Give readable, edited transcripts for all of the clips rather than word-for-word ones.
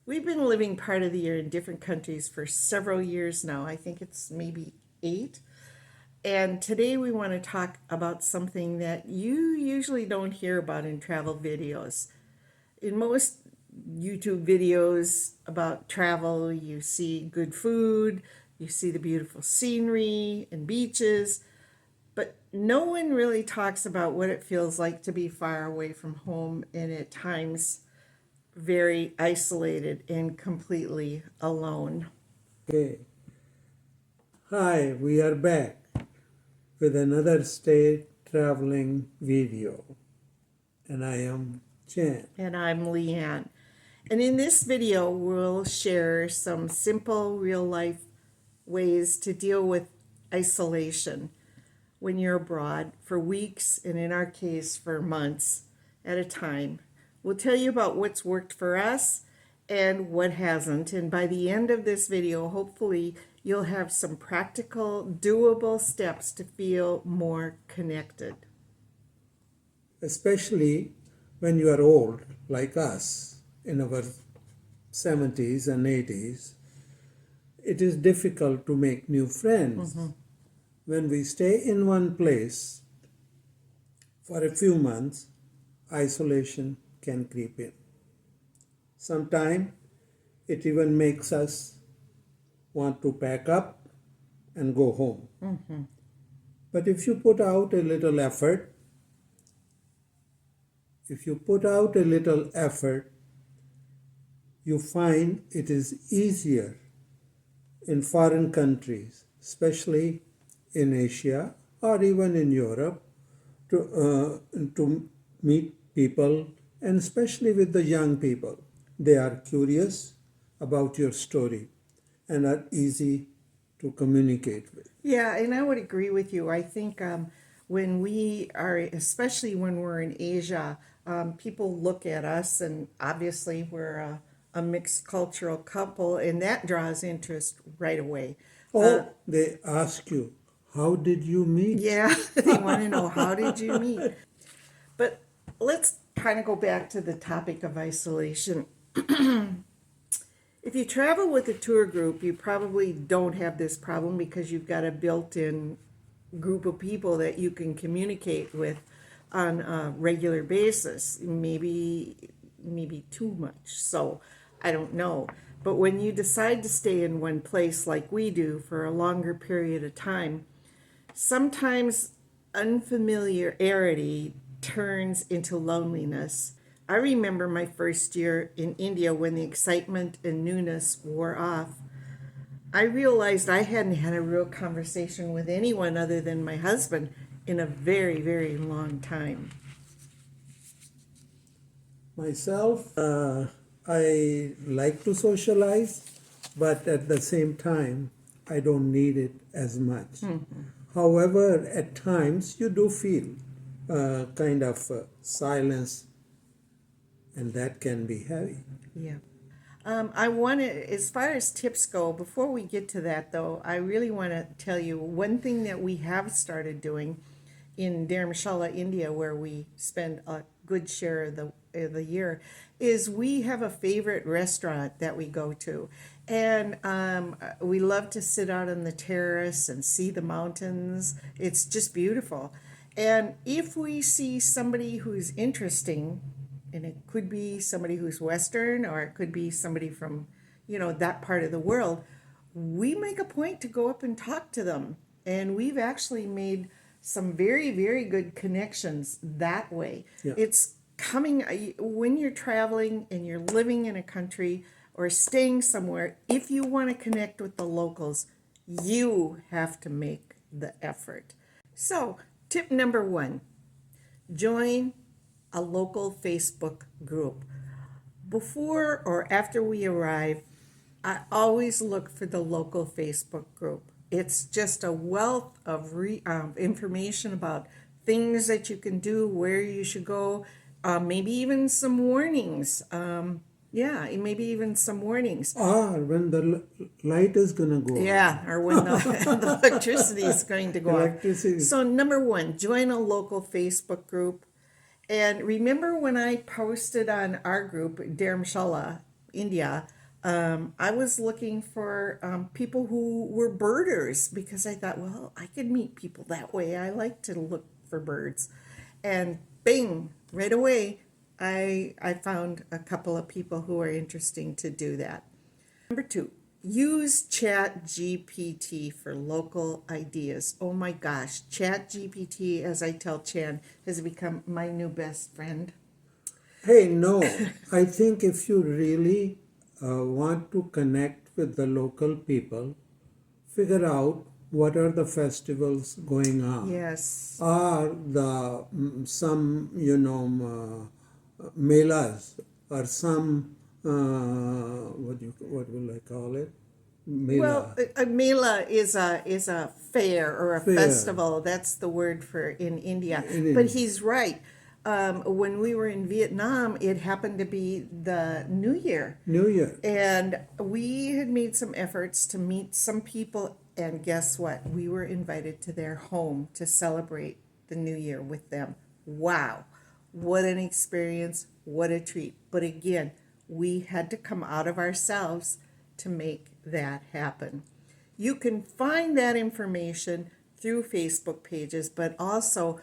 We've been living part of the year in different countries for several years now. I think it's maybe 8. And today we want to talk about something that you usually don't hear about in travel videos. In most YouTube videos about travel, you see good food, you see the beautiful scenery and beaches, but no one really talks about what it feels like to be far away from home and at times very isolated and completely alone. Okay. Hi, we are back with another state traveling video. And I am Chan. And I'm Leanne. And in this video, we'll share some simple real life ways to deal with isolation when you're abroad for weeks, and in our case, for months at a time. We'll tell you about what's worked for us and what hasn't. And by the end of this video, hopefully you'll have some practical, doable steps to feel more connected. Especially when you are old, like us, in our 70s and 80s, it is difficult to make new friends. When we stay in one place for a few months, isolation can creep in. Sometimes it even makes us want to pack up and go home. But if you put out a little effort, you find it is easier in foreign countries, especially in Asia or even in Europe, to meet people, and especially with the young people. They are curious about your story and are easy to communicate with. Yeah, and I would agree with you. I think when we are, especially when we're in Asia, people look at us, and obviously we're a mixed cultural couple, and that draws interest right away. They ask you, how did you meet? Yeah, they want to know, how did you meet? But let's kind of go back to the topic of isolation. If you travel with a tour group, you probably don't have this problem because you've got a built-in group of people that you can communicate with on a regular basis. Maybe too much. So I don't know. But when you decide to stay in one place like we do for a longer period of time, sometimes unfamiliarity turns into loneliness. I remember my first year in India when the excitement and newness wore off. I realized I hadn't had a real conversation with anyone other than my husband in a very, very long time. Myself, I like to socialize, but at the same time, I don't need it as much. However, at times you do feel kind of silence, and that can be heavy. Yeah. I want to, as far as tips go, before we get to that though, I really want to tell you one thing that we have started doing in Dharamshala, India, where we spend a good share of the year, is we have a favorite restaurant that we go to. And we love to sit out on the terrace and see the mountains. It's just beautiful. And if we see somebody who's interesting, and it could be somebody who's Western, or it could be somebody from, that part of the world, we make a point to go up and talk to them. And we've actually made some very, very good connections that way. Yeah. It's coming, when you're traveling and you're living in a country or staying somewhere, if you want to connect with the locals, you have to make the effort. So, tip number 1, join a local Facebook group. Before or after we arrive, I always look for the local Facebook group. It's just a wealth of information about things that you can do, where you should go, maybe even some warnings. Maybe even some warnings. Or when the light is going to go. Yeah, or when the electricity is going to go off. So number 1, join a local Facebook group. And remember when I posted on our group, Dharamshala, India, I was looking for people who were birders because I thought, well, I could meet people that way. I like to look for birds. And bing, right away, I found a couple of people who are interesting to do that. Number two, use Chat GPT for local ideas. Oh my gosh, Chat GPT, as I tell Chan, has become my new best friend. Hey, no, I think if you really want to connect with the local people, figure out what are the festivals going on. Yes. Are the some melas or some what will I call it? Well, Mela a mela is a fair or a fair festival. That's the word for in India. in But India. he's right. When we were in Vietnam, it happened to be the New Year. New Year. And we had made some efforts to meet some people, and guess what? We were invited to their home to celebrate the New Year with them. Wow, what an experience, what a treat. But again, we had to come out of ourselves to make that happen. You can find that information through Facebook pages, but also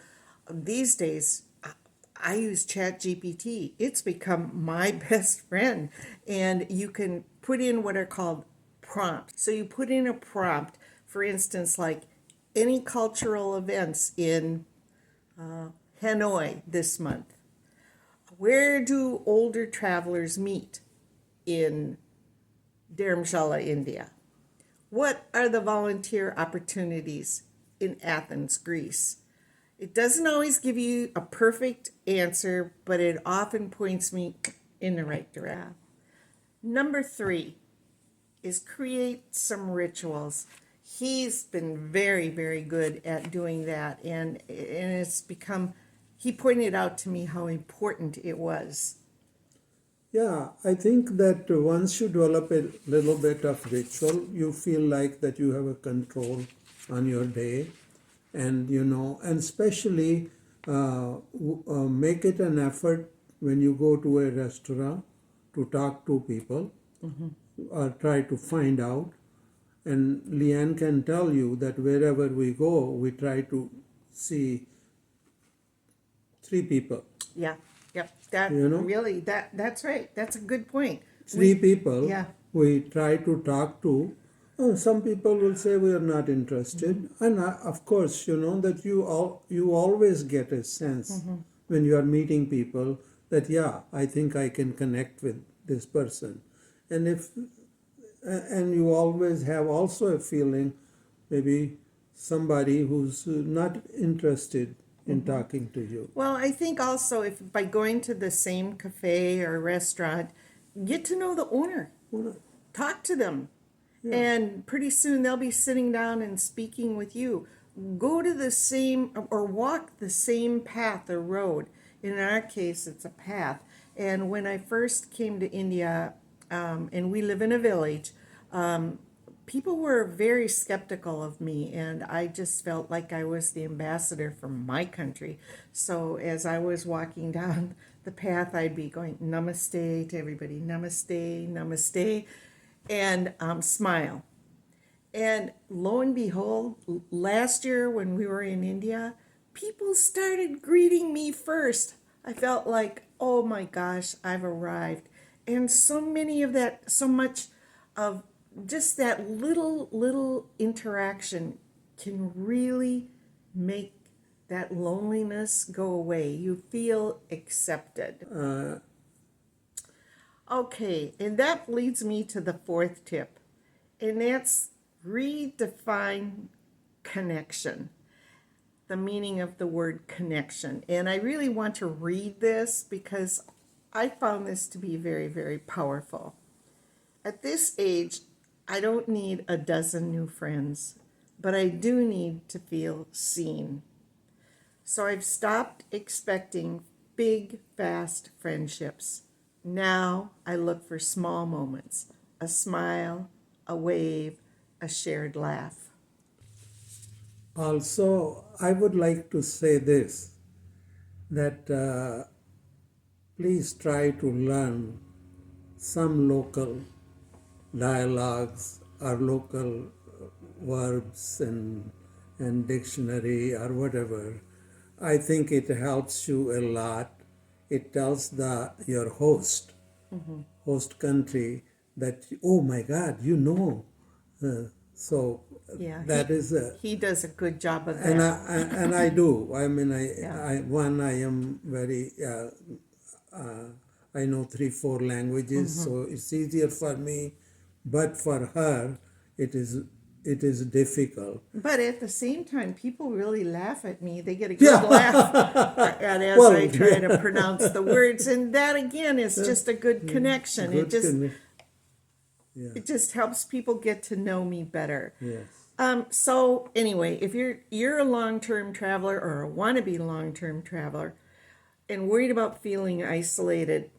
these days, I use ChatGPT. It's become my best friend. And you can put in what are called prompts. So you put in a prompt, for instance, like any cultural events in Hanoi this month. Where do older travelers meet in Dharamshala, India? What are the volunteer opportunities in Athens, Greece? It doesn't always give you a perfect answer, but it often points me in the right direction. Number three is create some rituals. He's been very, very good at doing that, and it's become, he pointed out to me how important it was. Yeah, I think that once you develop a little bit of ritual, you feel like that you have a control on your day, and and especially make it an effort when you go to a restaurant to talk to people or try to find out. And Leanne can tell you that wherever we go, we try to see three people. Yeah, yep. That You know, really, that's right. That's a good point. three people Yeah. we try to talk to. Some people will say we are not interested, and of course, that you always get a sense when you are meeting people that yeah, I think I can connect with this person, and if and you always have also a feeling maybe somebody who's not interested in talking to you. Well, I think also if by going to the same cafe or restaurant, get to know the owner, Well, talk to them, yeah. and pretty soon they'll be sitting down and speaking with you. Go to the same or walk the same path or road. In our case, it's a path. And when I first came to India, and we live in a village, people were very skeptical of me, and I just felt like I was the ambassador for my country. So as I was walking down the path, I'd be going namaste to everybody, namaste, namaste, and smile. And lo and behold, last year when we were in India, people started greeting me first. I felt like, oh my gosh, I've arrived. And so many of that, so much of just that little interaction can really make that loneliness go away. You feel accepted. Okay, and that leads me to the fourth tip, and that's redefine connection, the meaning of the word connection. And I really want to read this because I found this to be very, very powerful. At this age, I don't need a dozen new friends, but I do need to feel seen. So I've stopped expecting big, fast friendships. Now I look for small moments, a smile, a wave, a shared laugh. Also, I would like to say this, that please try to learn some local dialogues or local verbs and dictionary or whatever, I think it helps you a lot. It tells your host, host country, that, oh my God, you know. So Yeah, that is a, he does a good job of and that. and I do. I mean, Yeah. I am very. I know 3-4 languages, so it's easier for me. But for her, it is difficult. But at the same time, people really laugh at me. They get a good Yeah. laugh at as Well, I try to pronounce the words, and that again is just a good connection. good. Yeah. It just helps people get to know me better. Yes. So anyway, if you're a long-term traveler or a wannabe long-term traveler and worried about feeling isolated,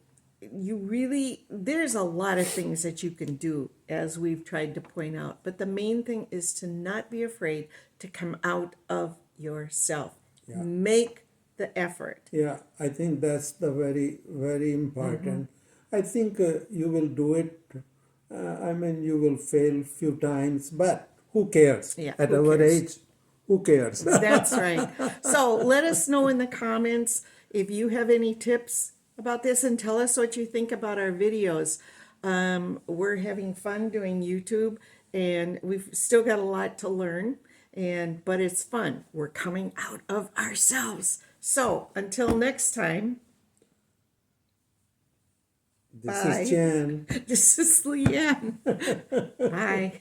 there's a lot of things that you can do, as we've tried to point out. But the main thing is to not be afraid to come out of yourself. Yeah. Make the effort. Yeah, I think that's the very important. I think you will do it. I mean, you will fail few times, but who cares? Yeah, At who our cares? age, who cares? That's right. So let us know in the comments if you have any tips about this, and tell us what you think about our videos. We're having fun doing YouTube, and we've still got a lot to learn, but it's fun. We're coming out of ourselves. So until next time, This bye. is Jan. This is Leanne. Bye.